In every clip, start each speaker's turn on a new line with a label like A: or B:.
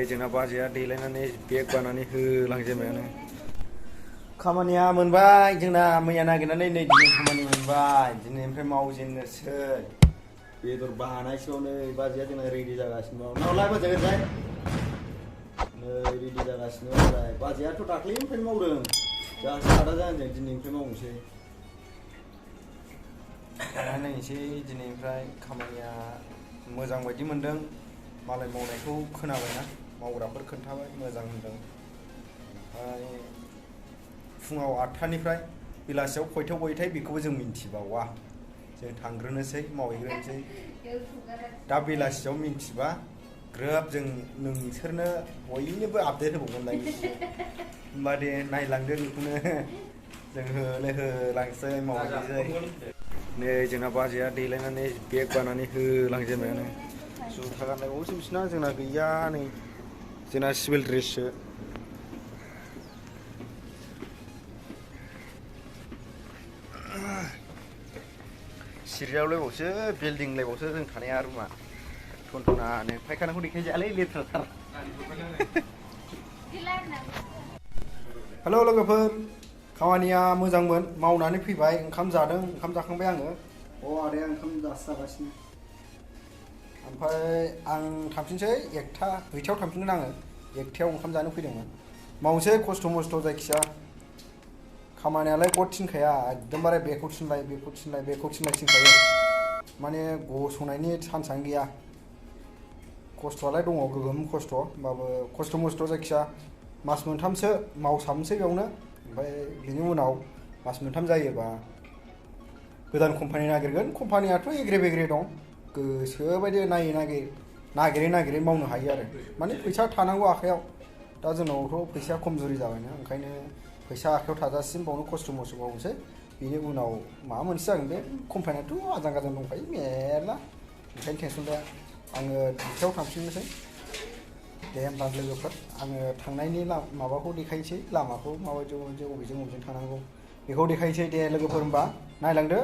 A: जोंना बाजैया देलायनानै बेग बानानै होलांजेनबायानो खामानिया मोनबाय जोंना मैया नागिरनानै नै दिनै खामानि मोनबाय दिनैनिफ्राय मावजेननोसै बेदर बानायसेयाव नै बाजैया जोंना रेडि जागासिनो दं नावलाय बाजै ओरैजाय नै रेडि जागासिनो ओमफ्राय बाजैयाथ' दाख्लैनिफ्रायनो मावदों जोंहा सादा जाहांजों दिनैनिफ्राय मावनोसै नायनोसै दिनैनिफ्राय खामानिया मोजां बायदि मोनदों मालाय मावनायखौ खोनाबायना मावग्राफोर खोन्थाबाय मोजां होनदों ओमफ्राय फुङाव 8टानिफ्राय बेलासियाव खयथायाव गयोथाय बेखौबो जों मिन्थिबावा जों थांग्रोनोसै मावहैग्रोनोसै दा बेलासियाव मिन्थिबा ग्रोब जों नोंसोरनो बयनोबो आपडेट होबावगोनलाय होमबा दे नायलांदो बेखौनो जों होलांसै मावहैनोसै नै जोंना बाजैया देलायनानै बेग बानानै होलांजेनबायानो जुथा गानलायबावोसो बिसिना जोंना गैया नै जोंना सिभिल ड्रेससो सिरियावलायबावसो बिल्डिंलायबावसो जों थानाया रुमा टनटनानो फायखानाखौ देखायजायालै लेथ्राथार हेल' लोगोफोर खामानिया मोजांमोन मावनानै फैबाय ओंखाम जादों ओंखाम जाखांबाय आङो आदाया ओंखाम जागासिनो ओमफ्राय आं थांफिनसै 1टायाव थांफिनगोन आङो 1टायाव ओंखाम जानो फैदोंमोन मावनोसै खस्थ' मस्थ' जायखिया खामानियालाय गद थिनखाया एकदमबारे बेखौ थिनलाय थिनखायो माने गसंनायनि चान्सआनो गैया खस्थ'आलाय दङ गोगोम खस्थ' होमबाबो खस्थ' मस्थ' जायखिया मास मोनथामसो मावसाबनोसै बेयावनो ओमफ्राय बिनि उनाव मास मोनथाम जायोबा गोदान कम्पानि नागिरगोन कम्पानियाथ' एग्रे बेग्रे दं गोसोबायदि नागिरै मावनो हायो आरो माने फैसा थानांगौ आखायाव दा जोंनावथ' फैसाया खमजुरि जाबायना ओंखायनो फैसा आखायाव थाजासिम बावनो खस्थ' मस्थ' मावनोसै बिनि उनाव माबा मोनसे जागोन बे कम्पानियाथ' आजां गाजां दंखायो मेरला ओंखायनो टेनसन लाया आङो 2टायाव थांफिननोसै दे होमबा लोगोफोर आङो थांनायनि माबाखौ देखायनोसै लामाखौ माबायदि बबेजों थांनांगौ बेखौ देखायनोसै दे लोगोफोर होमबा नायलांदो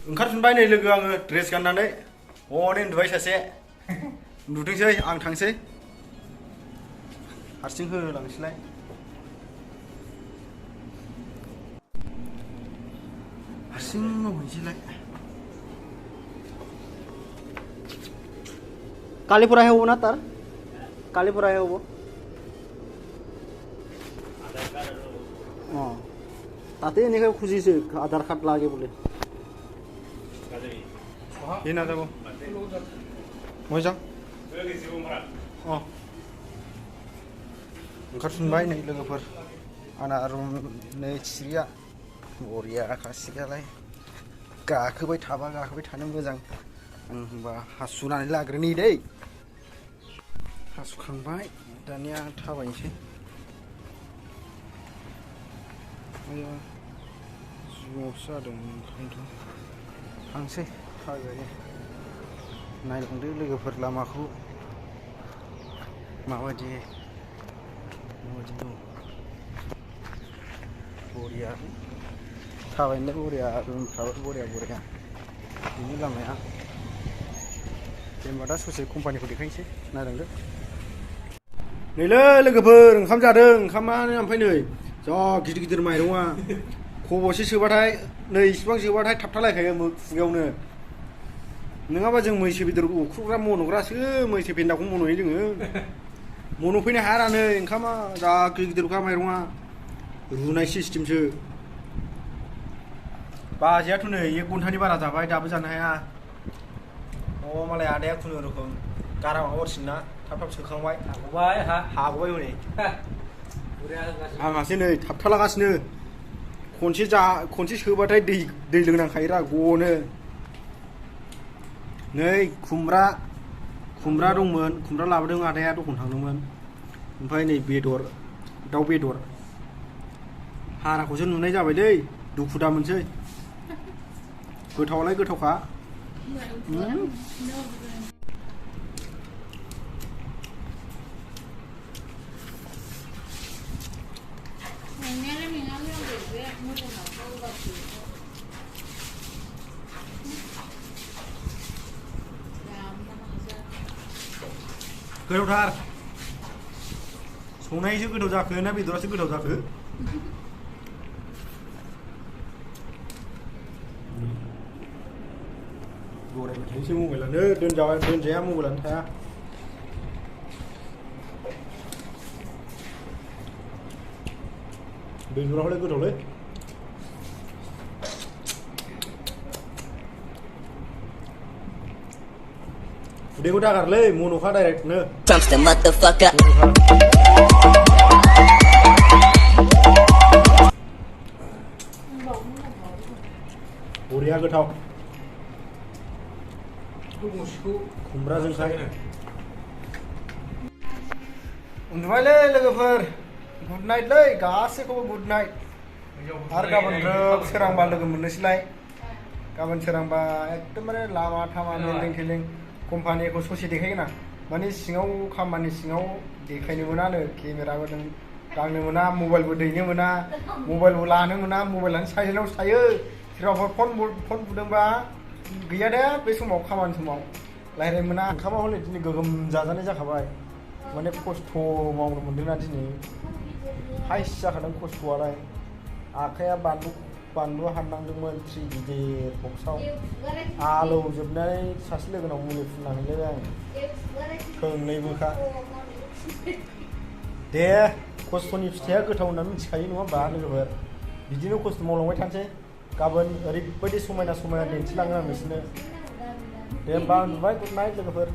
A: ओंखारफिनबाय नै लोगो आङो ड्रेस गाननानै हनै उन्दुबाय सासे उन्दुथोंसै आं थांसै हारसिं होलांसैलाय हारसिं मावहैसैलाय कालीपुरा है वो ना तार कालीपुरा है वो ताते इनिखाय खुजिसो आधार कार्ड लागे बोले ये ना जागो मोजां ओंखारफिनबाय नै लोगोफोर आंना रुम नै सिरिया बरिया खासियालाय गाखोबाय थानो मोजां आं होनबा हासुनानै लाग्रोनि दै हासुखांबाय दानिया थाबायनोसै जिउआवसो जादों ओंखायनोथ' थांसै थाबायबाय नायलांदो लोगोफोर लामाखौ माबायदि दं बरिया थाबायनोलाय बरिया रुमफ्राबो बरिया बिनि लामाया जेनेबा दा ससे कम्पानिखौ देखायनोसै नायलांदो नैलै लोगोफोर ओंखाम जादों ओंखामानो ओमफ्राय नै जा गिदिर माइरङा खब'से सोबाथाय नै इसिबां सोबाथाय थाबथालायखायो खुगायावनो नङाबा जों मैसो बेदर उख्रुबग्रा मन'ग्रासो मैसो फेन्दाखौ मन'यो जोङो मन'फैनो हाया नै ओंखामा जा गिदिरखा माइरङा रुनाय सिस्टेमसो बाजैयाथ' नै 1 घन्टानि बारा जाबाय दाबो जानो हाया मालाय आदाया खुनुरुखुम गारामा हरसिनना थाब सोखांबाय हागबाय हनै आंहासो नै थाबथालागासिनो खनसे सोबाथाय दै लोंनांखायोरा गनो नै खुमब्रा दंमोन खुमब्रा लाबोदों आदाया दखान थांदोंमोन ओमफ्राय नै दाउ बेदर हाराखौसो नुनाय जाबाय दै दुखु दा मोनसै गोथावालाय गोथावखा गोथावथार संनायसो गोथाव जाखो ना बेदरासो गोथाव जाखो? गरायबाय थायोसो मबाइलानो दोनजाया मबाइलानो थाया। बेदरालाय गोथावलै। उदैखौ दागारलै मन'खा डाइरेक्टनो। बरिया गोथाव। खुमब्राजोंखाय। उन्दुबायलै लोगोफोर। गुड नाइटलै गासैखौबो गुड नाइट। आरो गाबोन ग्रोब सोरांबा लोगो मोननोसैलाय। गाबोन सोरांबा एकदमबारे लामा थामा मेलें थेलें कम्पानिखौ ससे देखायगोन आं। माने सिङाव खामानि सिङाव देखायनो मोनानो केमेराबो दांनो मोना, मबाइलबो दैनो मोना, मबाइलबो लानो मोना, मबाइलानो साइलेन्टआवसो थायो। सोरबाफोर फन बुदोंबा गैया दे बे समाव खामानि समाव रायज्लायनो मोना। ओंखामा हले दिनै गोगोम जाजानाय जाखाबाय। माने खस्थ' मावनो मोनदोंना दिनै। हाइस जाखादों खस्थ'आलाय। आखाइया बानलु हाननांदोंमोन 3 गिदिर बक्सआव। आलौजोबनानै सासे लोगोनाव मुलि फुनना हैलायबाय आं। थोंनैबोखा। दे खस्थ'नि फिथाइया गोथाव होनना मिथिखायो नङा होमबा लोगोफोर? बिदिनो खस्थ' मावलांबाय थानोसै। गाबोन ओरैबायदि समायना समायना दिन्थिलाङो आं बिसोरनो। दे होमबा उन्दुबाय गुड नाइट लोगोफोर।